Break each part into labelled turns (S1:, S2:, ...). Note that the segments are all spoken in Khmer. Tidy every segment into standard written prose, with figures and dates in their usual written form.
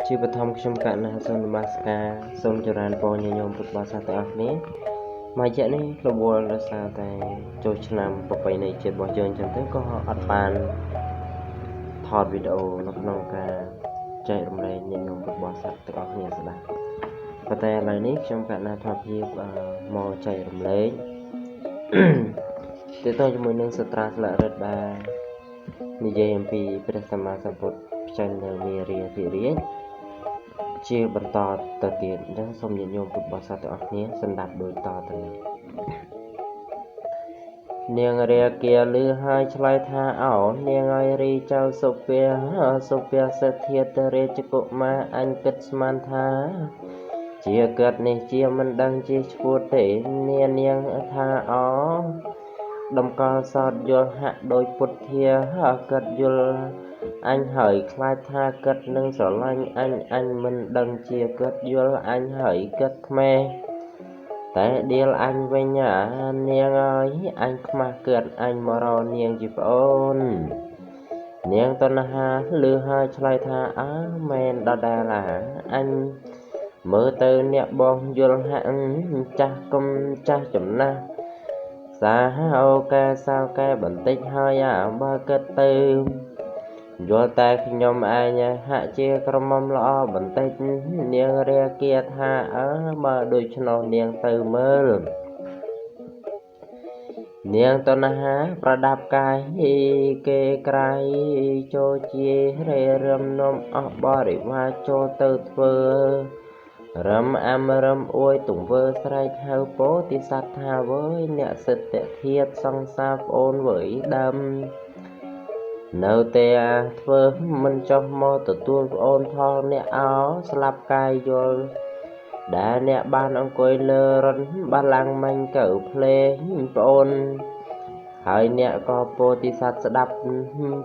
S1: ជាបឋមខ្ញុំកណ្ណាសូមនមស្ការសូមចរានពរញាតិញោមពុទ្ធបរិស័ទទាំងអស់គ្នាមកជានេះរវល់ដោយសារតែចូលឆ្នាំប្រពៃណីជាតិរបស់យើងអញ្ចឹងទៅក៏អត់បានថតវីដេអូនៅក្នុងការចែករំលែកញាតិញោមពុទ្ធបរិស័ទទាំងអស់គ្នាស្ដាប់ប៉ុន្តែឥឡូវនេះខ្ញុំកណ្ណាថតភាពមកចែករំលែកទាក់ទងជាមួយនឹងសត្រាស្លឹករឹតដែលនិយាយអំពីព្រះសម្មាសម្ពុទ្ធផ្ចេញនៅមេរៀនធិរាជជាបន្តទៅទៀតអញ្ចឹងសូមញាតិញោមពុទ្ធបរិស័ទទាំងអស់គ្នាស្ដាប់ដូចតទៅនេះនាងរាគាឮហើយឆ្លើយថាអោនាងឲ្យរីចៅសុភាសិទ្ធាតរាជកុមារអញគិតស្មានថាជាកើតនេះជាមិនដឹងជាឈ្មោះទេនាងថាអោដំកល់សោតយល់ហាក់ដោយពុទ្ធាកិតយល់អញហើយខ្លាចថាកិតនឹងស្រឡាញ់អញមិនដឹងជាកិតយល់អញហើយកិតក្មេតែដៀលអញវិញនាងអើយអញខ្មាស់កិតអញមករកនាងជាប្អូននាងតណ្ហាឮហើយឆ្លើយថាមែនដដែលអញមើលទៅអ្នកបងយល់ហាក់ចាស់កុំចាស់ចំណាស់សាអូកែសៅកែបន្តិចហើយបើគិតទៅយល់តែខ្ញុំឯងហាក់ជាក្រមុំល្អបន្តិចនាងរាគាថាបើដូច្នោះនាងទៅមើលនាងតណ្ហាប្រដាប់កាយគេក្រៃចូលជារេរឹមនំអស់បរិវារចូលទៅធ្វើរឹមអាមរឹមអួយទង្វើស្រែកហៅពោធិសត្វថាវើយអ្នកសិទ្ធិធាតសង្សារប្អូនវើយដើមនៅតែធ្វើមិនចុះមកទទួលប្អូនផលអ្នកអោស្លាប់កាយយល់ដែលអ្នកបានអង្គុយលើរន្ធបល្ល័ង្កមាញ់កៅភ្លេងប្អូនហើយអ្នកក៏ពោធិសត្វស្ដាប់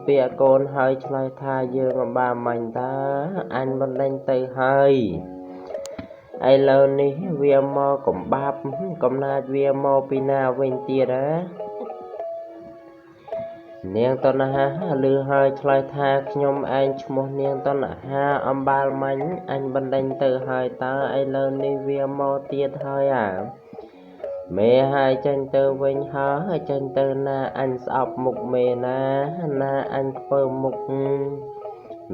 S1: ពាក្យកូនហើយឆ្លើយថាយើងបាមាញ់តាអញមិនដេញទៅហើយឥឡូវនេះវាមកកំបាប់កំណាចវាមកពីណាវិញទៀតនាងតណ្ហាឮហើយឆ្លើយថាខ្ញុំឯងឈ្មោះនាងតណ្ហាអំបាលមាញ់អញបណ្ដេញទៅហើយតើឥឡូវនេះវាមកទៀតហើយមេហើយចេញទៅវិញហើយចេញទៅណាអញស្អប់មុខមេណាអញខ្ពើមមុខ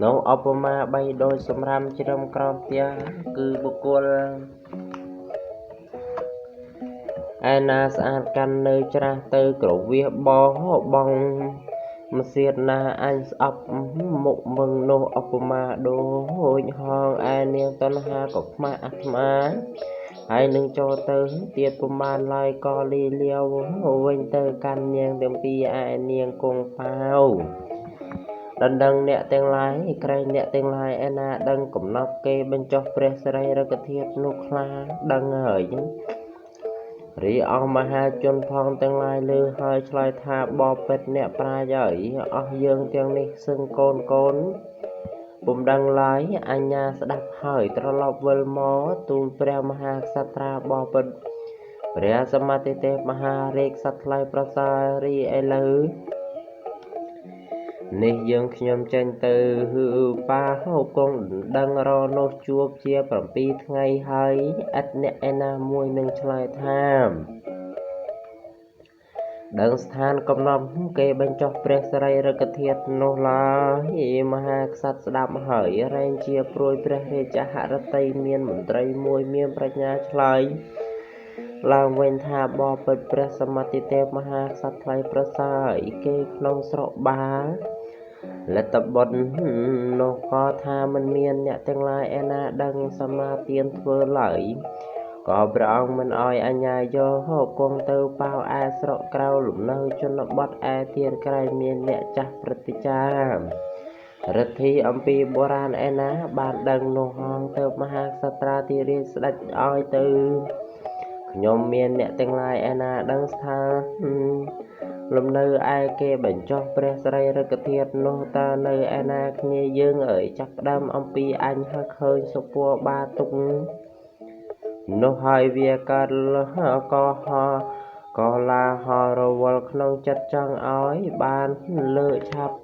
S1: នោះឧបមាបីដូចសម្រាមជ្រឹមក្រោមផ្ទះគឺបុគ្គលឯណាស្អាតកាន់នៅច្រាស់ទៅក្រវៀសបោបងម្សៀតណាអញស្អប់មុខមឹងនោះឧបមាដូចហងឯនាងតណ្ហាក៏ខ្មាស់អាត្មាហើយនឹងចូលទៅទៀតប្រមាណឡើយក៏លីលាវវិញទៅកាន់នាងទាំងពីរឯនាងគង់ប៉ាវដណ្ដឹងអ្នកទាំងឡាយក្រែងអ្នកទាំងឡាយឯណាដឹងកំណត់គេបញ្ចុះព្រះសិរីរកធាតុនោះខ្លាដឹងហើយរីអង្គមហាជនផងទាំងឡាយលើហើយឆ្លើយថាបបិទ្ធអ្នកប្រាជ្ញអើយអស់យើងទាំងនេះសឹងកូនពុំដឹងឡើយអញ្ញាស្ដាប់ហើយត្រឡប់វិលមកទូលព្រះមហាក្សត្រាបបិទ្ធព្រះសម្មាទិទេពមហារាជសត្វថ្លៃប្រសើររីឥឡូវនេះយើងខ្ញុំចេញទៅប៉ាហូកងដឹងរនោះជួបជា7ថ្ងៃហើយឥតអ្នកឯណាមួយនឹងឆ្លើយថាដឹងស្ថានកំណត់គេបញ្ចុះព្រះសិរីរកធាតុនោះឡើយមហាក្សត្រស្ដាប់ហើយរែងជាព្រួយព្រះរាជហឫទ័យមានមន្ត្រីមួយមានប្រាជ្ញាឆ្លើយឡើងវិញថាបបិទ្ធព្រះសម្មាទិទេពមហាក្សត្រថ្លៃប្រសើរគេក្នុងស្រុកបាលលទ្ធបុត្រនោះក៏ថាមិនមានអ្នកទាំងឡាយឯណាដឹងសមាទានធ្វើឡើយក៏ព្រះអង្គមិនអោយអញ្ញាយកគង់ទៅប៉ាវឯស្រុកក្រៅលំនៅជនបទឯទៀតក្រែងមានអ្នកចាស់ព្រឹត្តិចាររិទ្ធីអំពីបុរាណឯណាបានដឹងនោះហងទៅមហាក្សត្រាធិរាជស្ដេចឲ្យទៅខ្ញុំមានអ្នកទាំងឡាយឯណាដឹងស្ថានលំនៅឯគេបញ្ចុះព្រះសិរីរកធាតុនោះតើនៅឯណាគ្នាយើងអើយចាប់ផ្ដើមអំពីអញហើយឃើញសុពណ៌បាទុកនោះហើយវាកើតក៏ឡាហរវល់ក្នុងចិត្តចង់ឲ្យបានលើកឆាប់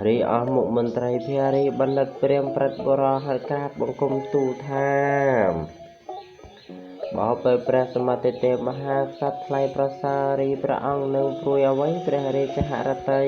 S1: រីអស់មុខមន្ត្រីភារីបណ្ឌិតព្រាមព្រឹទ្ធបរោហក្រាបបង្គំទូលថាបោពេលព្រះសមត្ថទេពមហាក្សត្រថ្លៃប្រសារីព្រះអង្គនឹងព្រួយអ្វីព្រះរាជហឫទ័យ